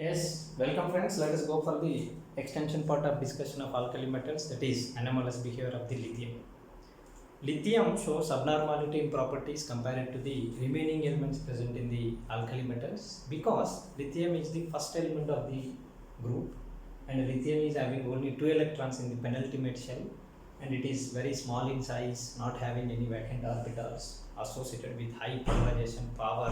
Yes, welcome friends. Let us go for the extension part of discussion of alkali metals, that is anomalous behavior of the lithium. Lithium shows abnormality in properties compared to the remaining elements present in the alkali metals because lithium is the first element of the group and lithium is having only 2 electrons in the penultimate shell and it is very small in size, not having any vacant orbitals associated with high polarization power,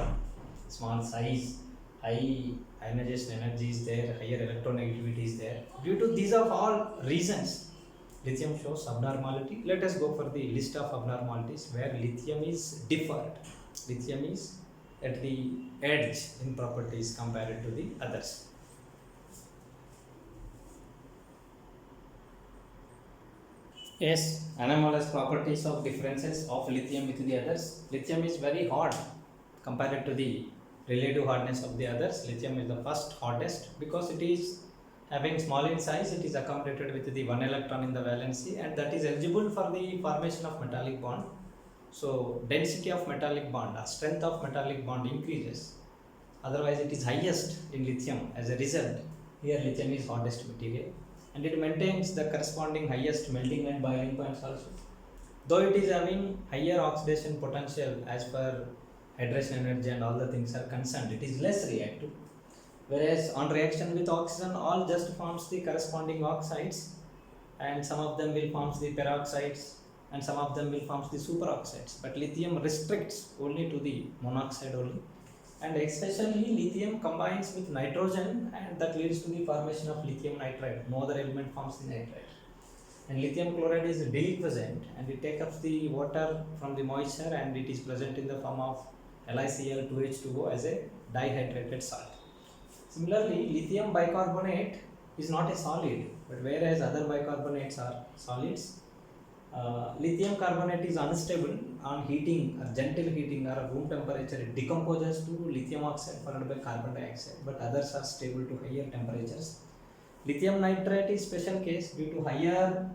small size, high ionization energy is there, higher electronegativity is there. Due to these of all reasons, lithium shows abnormality. Let us go for the list of abnormalities where lithium is different. Lithium is at the edge in properties compared to the others. Yes, anomalous properties of differences of lithium with the others. Lithium is very hard compared to the relative hardness of the others. Lithium is the first hardest because it is having small in size, it is accommodated with the 1 electron in the valency and that is eligible for the formation of metallic bond. So density of metallic bond or strength of metallic bond increases. Otherwise it is highest in lithium. As a result, here lithium is hardest material and it maintains the corresponding highest melting and boiling points also. Though it is having higher oxidation potential as per hydration energy and all the things are concerned, it is less reactive. Whereas on reaction with oxygen, all just forms the corresponding oxides and some of them will form the peroxides and some of them will form the superoxides. But lithium restricts only to the monoxide only. And especially lithium combines with nitrogen and that leads to the formation of lithium nitride. No other element forms the nitride. And lithium chloride is deliquescent and it takes up the water from the moisture and it is present in the form of LiCl2H2O as a dihydrated salt. Similarly, lithium bicarbonate is not a solid, but whereas other bicarbonates are solids, lithium carbonate is unstable on heating or gentle heating or room temperature. It decomposes to lithium oxide followed by carbon dioxide, but others are stable to higher temperatures. Lithium nitrate is special case due to higher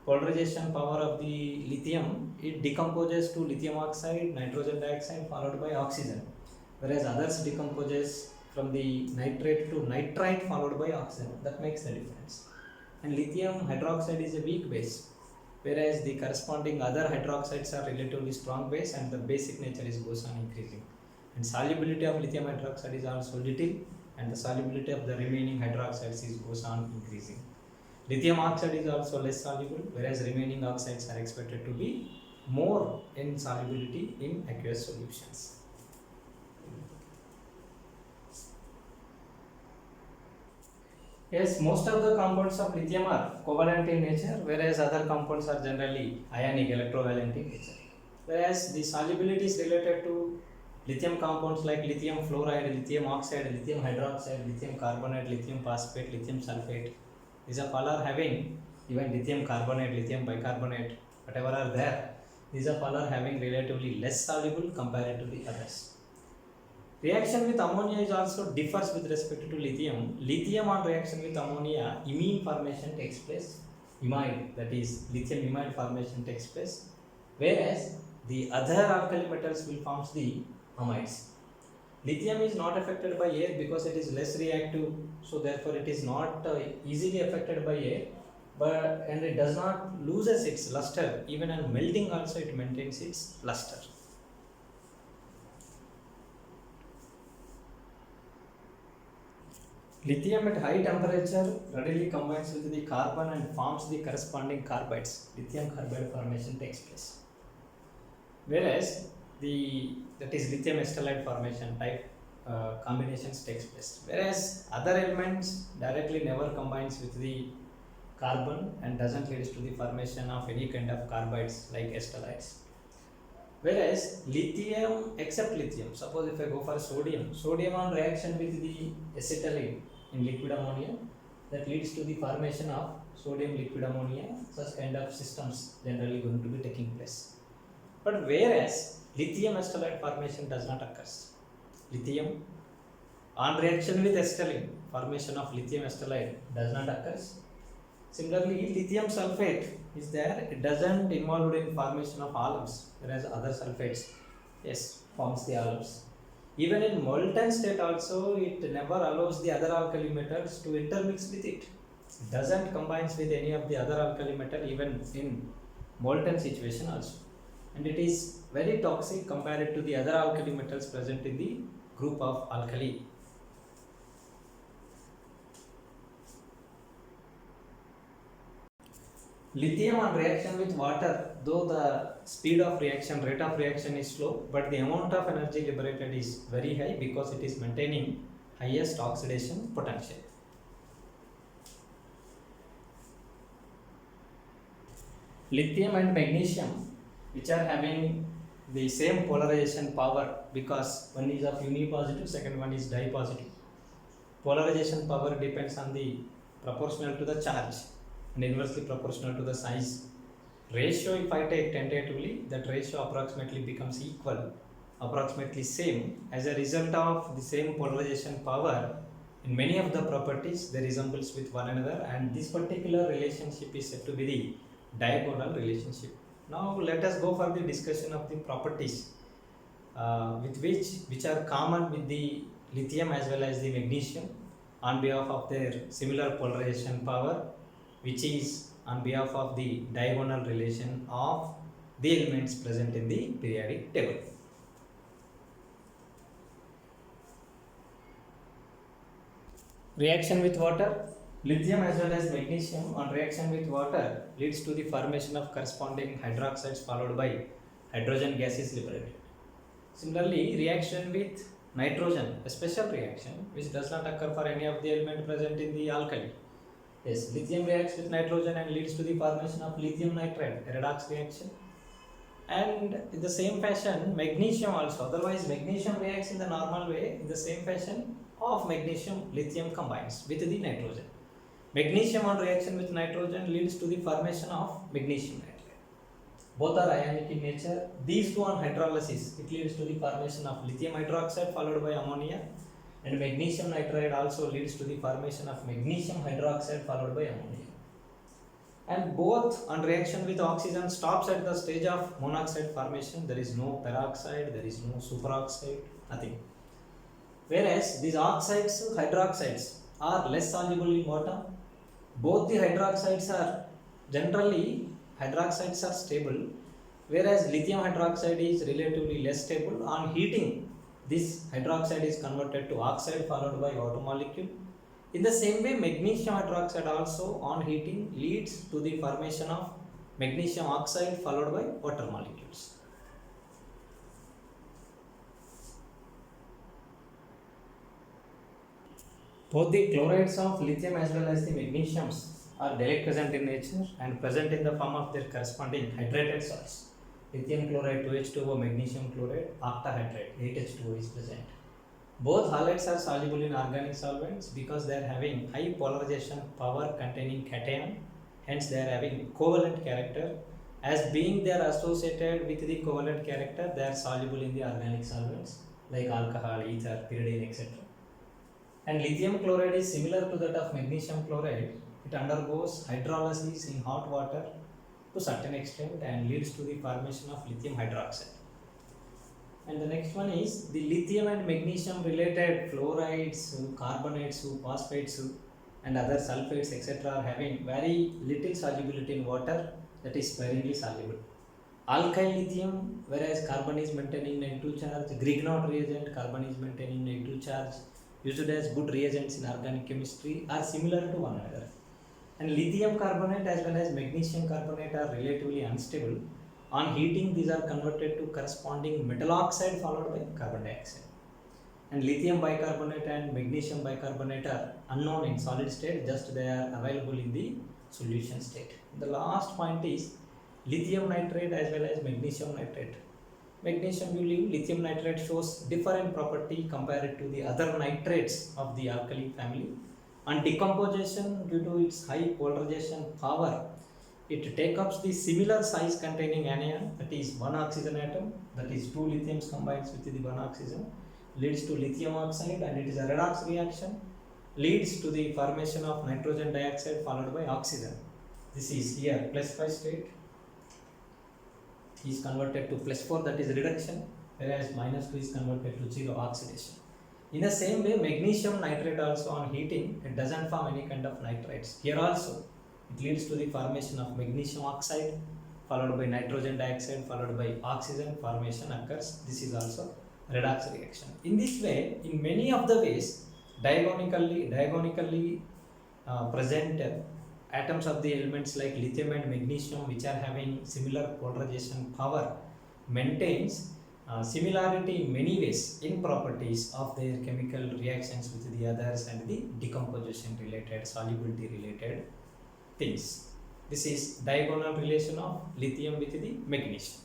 polarization power of the lithium. It decomposes to lithium oxide, nitrogen dioxide followed by oxygen, whereas others decomposes from the nitrate to nitrite followed by oxygen. That makes the difference. And lithium hydroxide is a weak base, whereas the corresponding other hydroxides are relatively strong base and the basic nature is goes on increasing. And solubility of lithium hydroxide is also little and the solubility of the remaining hydroxides is goes on increasing. Lithium oxide is also less soluble, whereas remaining oxides are expected to be more in solubility in aqueous solutions. Yes, most of the compounds of lithium are covalent in nature, whereas other compounds are generally ionic, electrovalent in nature. Whereas the solubility is related to lithium compounds like lithium fluoride, lithium oxide, lithium hydroxide, lithium carbonate, lithium phosphate, lithium sulfate. These are all are having even lithium carbonate, lithium bicarbonate, whatever are there. These are all are having relatively less soluble compared to the others. Reaction with ammonia is also differs with respect to lithium. Lithium on reaction with ammonia, imine formation takes place. Imide, that is lithium imide formation takes place. Whereas the other alkali metals will form the amides. Lithium is not affected by air because it is less reactive, so therefore it is not easily affected by air, but and it does not loses its luster. Even on melting also it maintains its luster. Lithium at high temperature readily combines with the carbon and forms the corresponding carbides. Lithium carbide formation takes place. Whereas that is lithium stellite formation type combinations takes place. Whereas other elements directly never combines with the carbon and doesn't lead to the formation of any kind of carbides like stellites. Whereas lithium, except lithium, suppose if I go for sodium on reaction with the acetylene in liquid ammonia, that leads to the formation of sodium liquid ammonia. Such kind of systems generally going to be taking place. But whereas lithium stellite formation does not occur. Lithium on reaction with acetylene, formation of lithium stellite does not occur. Similarly, lithium sulfate is there, it doesn't involve in formation of alums, whereas other sulfates, yes, forms the alums. Even in molten state also, it never allows the other alkali metals to intermix with it. It doesn't combines with any of the other alkali metal even in molten situation also. And it is very toxic compared to the other alkali metals present in the group of alkali. Lithium on reaction with water, though the speed of reaction, rate of reaction is slow, but the amount of energy liberated is very high because it is maintaining highest oxidation potential. Lithium and magnesium, which are having the same polarization power, because one is of unipositive, second one is dipositive. Polarization power depends on the proportional to the charge and inversely proportional to the size. Ratio, if I take tentatively, that ratio approximately becomes equal, approximately same. As a result of the same polarization power, in many of the properties they resembles with one another, and this particular relationship is said to be the diagonal relationship. Now let us go for the discussion of the properties which are common with the lithium as well as the magnesium on behalf of their similar polarization power, which is on behalf of the diagonal relation of the elements present in the periodic table. Reaction with water. Lithium as well as magnesium on reaction with water leads to the formation of corresponding hydroxides followed by hydrogen gas is liberated. Similarly, reaction with nitrogen, a special reaction which does not occur for any of the element present in the alkali. Yes, lithium reacts with nitrogen and leads to the formation of lithium nitride, a redox reaction. And in the same fashion, magnesium also, otherwise magnesium reacts in the normal way, in the same fashion of magnesium, lithium combines with the nitrogen. Magnesium on reaction with nitrogen leads to the formation of magnesium nitride. Both are ionic in nature. These two on hydrolysis, it leads to the formation of lithium hydroxide followed by ammonia, and magnesium nitride also leads to the formation of magnesium hydroxide followed by ammonia. And both on reaction with oxygen stops at the stage of monoxide formation. There is no peroxide, there is no superoxide, nothing. Whereas these oxides, hydroxides are less soluble in water. Both the hydroxides are generally stable, whereas lithium hydroxide is relatively less stable. On heating, this hydroxide is converted to oxide followed by water molecule. In the same way, magnesium hydroxide also on heating leads to the formation of magnesium oxide followed by water molecules. Both the chlorides of lithium as well as the magnesiums are deliquescent in nature and present in the form of their corresponding hydrated salts. Lithium chloride 2H2O, magnesium chloride octahydrate 8H2O is present. Both halides are soluble in organic solvents because they are having high polarization power containing cation, hence they are having covalent character. As being they are associated with the covalent character, they are soluble in the organic solvents like alcohol, ether, pyridine, etc. And lithium chloride is similar to that of magnesium chloride. It undergoes hydrolysis in hot water to certain extent and leads to the formation of lithium hydroxide. And the next one is the lithium and magnesium related fluorides, carbonates, phosphates and other sulfates etc. are having very little solubility in water, that is sparingly soluble. Alkyl lithium, whereas carbon is maintaining negative charge, Grignard reagent, carbon is maintaining negative charge, used as good reagents in organic chemistry, are similar to one another. And lithium carbonate as well as magnesium carbonate are relatively unstable. On heating, these are converted to corresponding metal oxide followed by carbon dioxide. And lithium bicarbonate and magnesium bicarbonate are unknown in solid state, just they are available in the solution state. The last point is lithium nitrate as well as magnesium nitrate. Magnesium believe lithium nitrate shows different property compared to the other nitrates of the alkali family. On decomposition, due to its high polarization power, it takes up the similar size containing anion, that is one oxygen atom, that is two lithiums combines with the one oxygen, leads to lithium oxide, and it is a redox reaction, leads to the formation of nitrogen dioxide followed by oxygen. This is here +5 state is converted to +4, that is reduction, whereas minus 2 is converted to 0 oxidation. In the same way, magnesium nitrate also on heating, it doesn't form any kind of nitrites. Here also, it leads to the formation of magnesium oxide followed by nitrogen dioxide followed by oxygen formation occurs. This is also redox reaction. In this way, in many of the ways, diagonically present atoms of the elements like lithium and magnesium, which are having similar polarization power, maintains similarity in many ways in properties of their chemical reactions with the others and the decomposition related, solubility related things. This is diagonal relation of lithium with the magnesium.